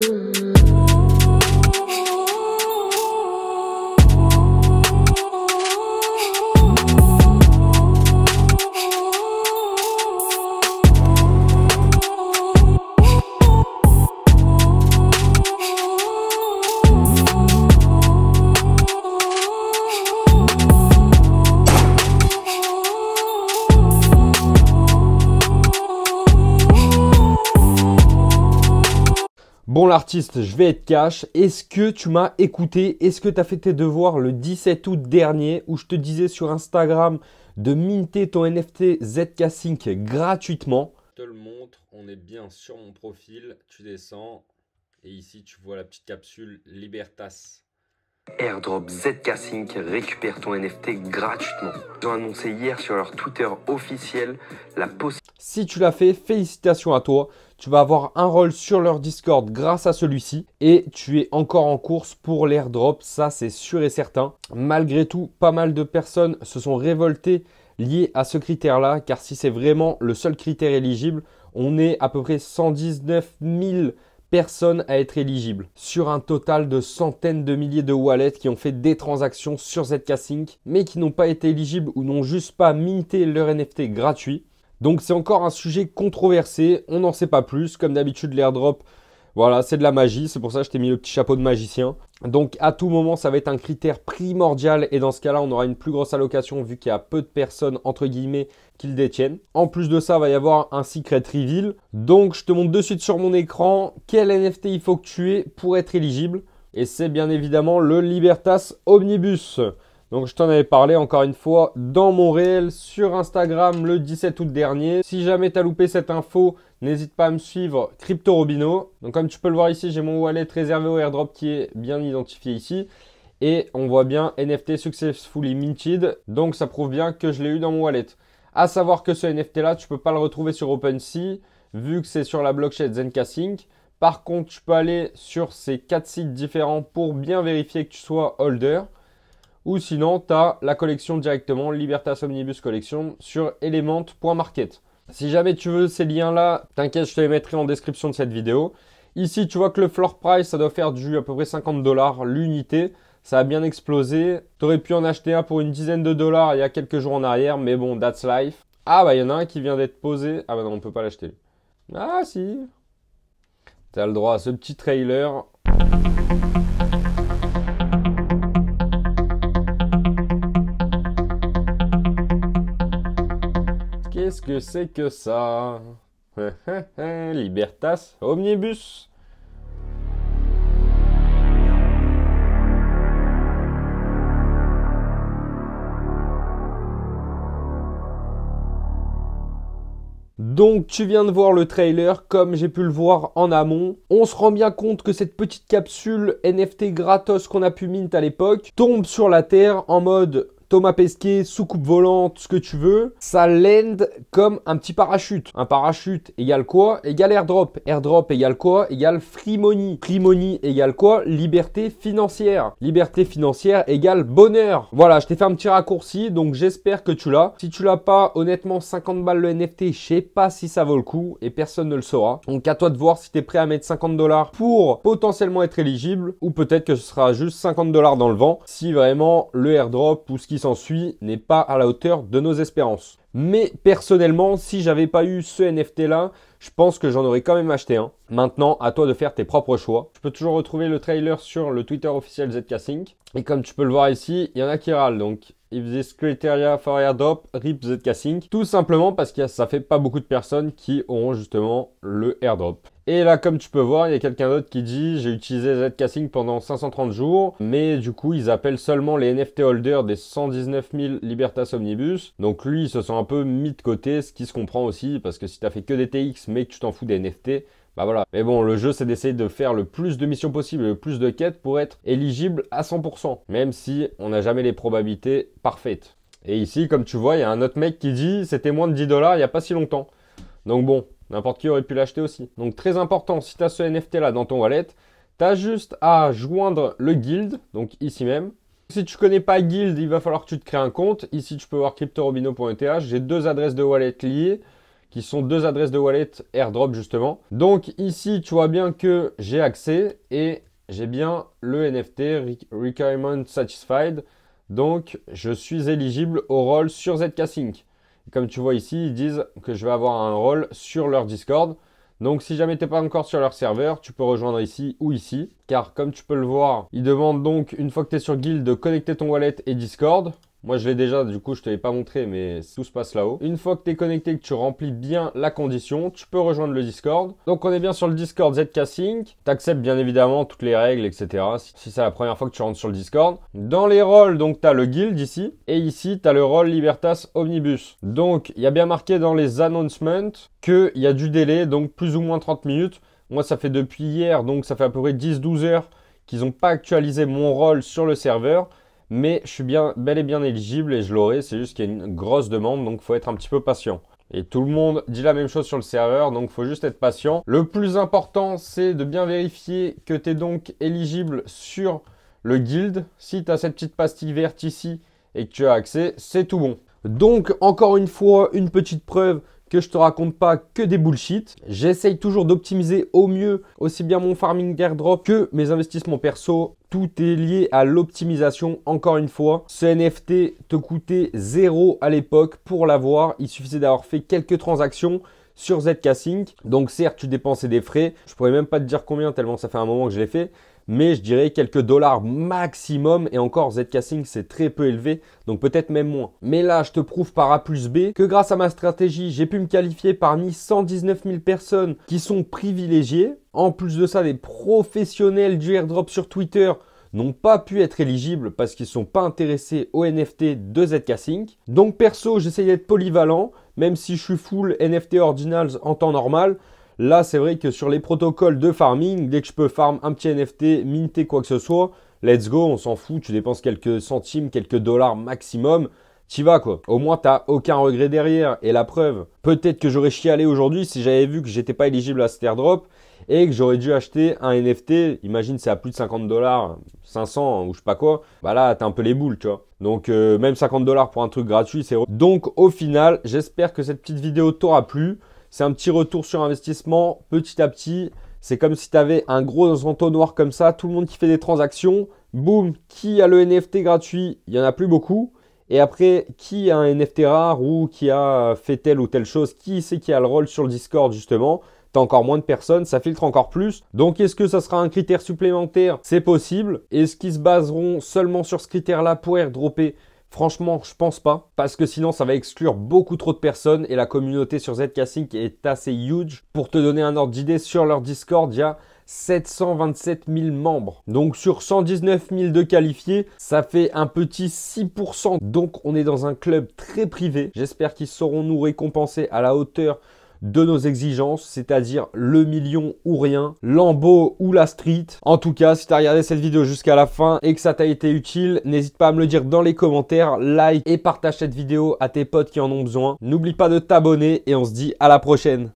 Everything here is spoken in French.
Bon l'artiste, je vais être cash. Est-ce que tu m'as écouté? Est-ce que tu as fait tes devoirs le 17 août dernier où je te disais sur Instagram de minter ton NFT ZK Sync gratuitement? Je te le montre, on est bien sur mon profil, tu descends et ici tu vois la petite capsule Libertas. Airdrop ZK Sync récupère ton NFT gratuitement. Ils ont annoncé hier sur leur Twitter officiel la possibilité. Si tu l'as fait, félicitations à toi. Tu vas avoir un rôle sur leur Discord grâce à celui-ci et tu es encore en course pour l'airdrop, ça c'est sûr et certain. Malgré tout, pas mal de personnes se sont révoltées liées à ce critère-là car si c'est vraiment le seul critère éligible, on est à peu près 119 000 personnes à être éligibles sur un total de centaines de milliers de wallets qui ont fait des transactions sur ZK Sync mais qui n'ont pas été éligibles ou n'ont juste pas minté leur NFT gratuit. Donc c'est encore un sujet controversé, on n'en sait pas plus. Comme d'habitude l'airdrop, voilà, c'est de la magie, c'est pour ça que je t'ai mis le petit chapeau de magicien. Donc à tout moment ça va être un critère primordial et dans ce cas là on aura une plus grosse allocation vu qu'il y a peu de personnes entre guillemets qui le détiennent. En plus de ça il va y avoir un secret reveal. Donc je te montre de suite sur mon écran quel NFT il faut que tu aies pour être éligible. Et c'est bien évidemment le Libertas Omnibus. Donc je t'en avais parlé encore une fois dans mon réel sur Instagram le 17 août dernier. Si jamais tu as loupé cette info, n'hésite pas à me suivre Crypto Robino. Donc comme tu peux le voir ici, j'ai mon wallet réservé au airdrop qui est bien identifié ici. Et on voit bien NFT successfully minted. Donc ça prouve bien que je l'ai eu dans mon wallet. À savoir que ce NFT là, tu peux pas le retrouver sur OpenSea vu que c'est sur la blockchain ZK Sync. Par contre, tu peux aller sur ces 4 sites différents pour bien vérifier que tu sois holder. Ou sinon, tu as la collection directement, Libertas Omnibus Collection, sur element.market. Si jamais tu veux ces liens-là, t'inquiète, je te les mettrai en description de cette vidéo. Ici, tu vois que le floor price, ça doit faire du à peu près 50 $ l'unité. Ça a bien explosé. Tu aurais pu en acheter un pour une dizaine de dollars il y a quelques jours en arrière, mais bon, that's life. Ah bah, il y en a un qui vient d'être posé. Ah bah non, on ne peut pas l'acheter. Ah si. Tu as le droit à ce petit trailer. Qu'est-ce que c'est que ça? Libertas Omnibus. Donc tu viens de voir le trailer comme j'ai pu le voir en amont. On se rend bien compte que cette petite capsule NFT gratos qu'on a pu mint à l'époque tombe sur la terre en mode Thomas Pesquet, soucoupe volante, ce que tu veux, ça land comme un petit parachute. Un parachute égale quoi? Égale airdrop. Airdrop égale quoi? Égale free money. Free money égale quoi? Liberté financière. Liberté financière égale bonheur. Voilà, je t'ai fait un petit raccourci, donc j'espère que tu l'as. Si tu l'as pas, honnêtement, 50 balles le NFT, je sais pas si ça vaut le coup et personne ne le saura. Donc à toi de voir si tu es prêt à mettre 50 $ pour potentiellement être éligible ou peut-être que ce sera juste 50 $ dans le vent si vraiment le airdrop ou ce qui s'ensuit n'est pas à la hauteur de nos espérances. Mais personnellement, si j'avais pas eu ce NFT là, je pense que j'en aurais quand même acheté un. Maintenant, à toi de faire tes propres choix. Tu peux toujours retrouver le trailer sur le Twitter officiel ZK Sync. Et comme tu peux le voir ici, il y en a qui râlent. Donc, if this criteria for airdrop, RIP ZK Sync. Tout simplement parce que ça fait pas beaucoup de personnes qui auront justement le airdrop. Et là, comme tu peux voir, il y a quelqu'un d'autre qui dit « J'ai utilisé ZK Sync pendant 530 jours, mais du coup, ils appellent seulement les NFT holders des 119 000 Libertas Omnibus. » Donc lui, il se sent un peu mis de côté, ce qui se comprend aussi, parce que si tu as fait que des TX, mais que tu t'en fous des NFT, bah voilà. Mais bon, le jeu, c'est d'essayer de faire le plus de missions possible, le plus de quêtes pour être éligible à 100%, même si on n'a jamais les probabilités parfaites. Et ici, comme tu vois, il y a un autre mec qui dit « C'était moins de 10 $ il n'y a pas si longtemps. » Donc bon, n'importe qui aurait pu l'acheter aussi. Donc très important, si tu as ce NFT là dans ton wallet, tu as juste à joindre le guild, donc ici même. Si tu connais pas guild, il va falloir que tu te crées un compte. Ici, tu peux voir cryptorobino.eth. J'ai deux adresses de wallet liées qui sont 2 adresses de wallet airdrop justement. Donc ici, tu vois bien que j'ai accès et j'ai bien le NFT Requirement Satisfied. Donc, je suis éligible au rôle sur ZK-Sync. Comme tu vois ici, ils disent que je vais avoir un rôle sur leur Discord. Donc, si jamais tu n'es pas encore sur leur serveur, tu peux rejoindre ici ou ici. Car comme tu peux le voir, ils demandent donc, une fois que tu es sur Guild, de connecter ton wallet et Discord. Moi, je l'ai déjà, du coup, je ne te l'ai pas montré, mais tout se passe là-haut. Une fois que tu es connecté, que tu remplis bien la condition, tu peux rejoindre le Discord. Donc, on est bien sur le Discord ZK-Sync. Tu acceptes bien évidemment toutes les règles, etc. Si c'est la première fois que tu rentres sur le Discord. Dans les rôles, donc, tu as le Guild ici. Et ici, tu as le rôle Libertas Omnibus. Donc, il y a bien marqué dans les announcements qu'il y a du délai, donc plus ou moins 30 minutes. Moi, ça fait depuis hier, donc ça fait à peu près 10-12 heures qu'ils n'ont pas actualisé mon rôle sur le serveur. Mais je suis bel et bien éligible et je l'aurai. C'est juste qu'il y a une grosse demande, donc il faut être un petit peu patient. Et tout le monde dit la même chose sur le serveur, donc il faut juste être patient. Le plus important, c'est de bien vérifier que tu es donc éligible sur le guild. Si tu as cette petite pastille verte ici et que tu as accès, c'est tout bon. Donc, encore une fois, une petite preuve que je te raconte pas que des bullshit. J'essaye toujours d'optimiser au mieux aussi bien mon farming d'airdrop que mes investissements perso. Tout est lié à l'optimisation. Encore une fois, ce NFT te coûtait 0 à l'époque pour l'avoir. Il suffisait d'avoir fait quelques transactions sur ZK-Sync. Donc certes, tu dépensais des frais. Je pourrais même pas te dire combien tellement ça fait un moment que je l'ai fait. Mais je dirais quelques dollars maximum. Et encore, ZK-Sync, c'est très peu élevé. Donc peut-être même moins. Mais là, je te prouve par A plus B que grâce à ma stratégie, j'ai pu me qualifier parmi 119 000 personnes qui sont privilégiées. En plus de ça, des professionnels du airdrop sur Twitter n'ont pas pu être éligibles parce qu'ils ne sont pas intéressés aux NFT de ZK-Sync. Donc perso, j'essaye d'être polyvalent, même si je suis full NFT Ordinals en temps normal. Là, c'est vrai que sur les protocoles de farming, dès que je peux farm un petit NFT, minter quoi que ce soit, let's go, on s'en fout, tu dépenses quelques centimes, quelques dollars maximum, t'y vas quoi. Au moins, t'as aucun regret derrière. Et la preuve, peut-être que j'aurais chialé aujourd'hui si j'avais vu que j'étais pas éligible à cet airdrop et que j'aurais dû acheter un NFT, imagine c'est à plus de 50 dollars, 500 ou je sais pas quoi, bah là t'as un peu les boules tu vois. Donc même 50 dollars pour un truc gratuit, c'est... Donc au final, j'espère que cette petite vidéo t'aura plu. C'est un petit retour sur investissement petit à petit. C'est comme si tu avais un gros entonnoir comme ça, tout le monde qui fait des transactions. Boum, qui a le NFT gratuit? Il n'y en a plus beaucoup. Et après, qui a un NFT rare ou qui a fait telle ou telle chose? Qui c'est qui a le rôle sur le Discord justement? T'as encore moins de personnes, ça filtre encore plus. Donc, est-ce que ça sera un critère supplémentaire? C'est possible. Est-ce qu'ils se baseront seulement sur ce critère-là pour airdropper? Franchement, je pense pas. Parce que sinon, ça va exclure beaucoup trop de personnes. Et la communauté sur ZK-Sync est assez huge. Pour te donner un ordre d'idée, sur leur Discord, il y a 727 000 membres. Donc sur 119 000 de qualifiés, ça fait un petit 6%. Donc on est dans un club très privé. J'espère qu'ils sauront nous récompenser à la hauteur de nos exigences, c'est-à-dire le million ou rien, Lambeau ou la street. En tout cas, si tu as regardé cette vidéo jusqu'à la fin et que ça t'a été utile, n'hésite pas à me le dire dans les commentaires, like et partage cette vidéo à tes potes qui en ont besoin. N'oublie pas de t'abonner et on se dit à la prochaine.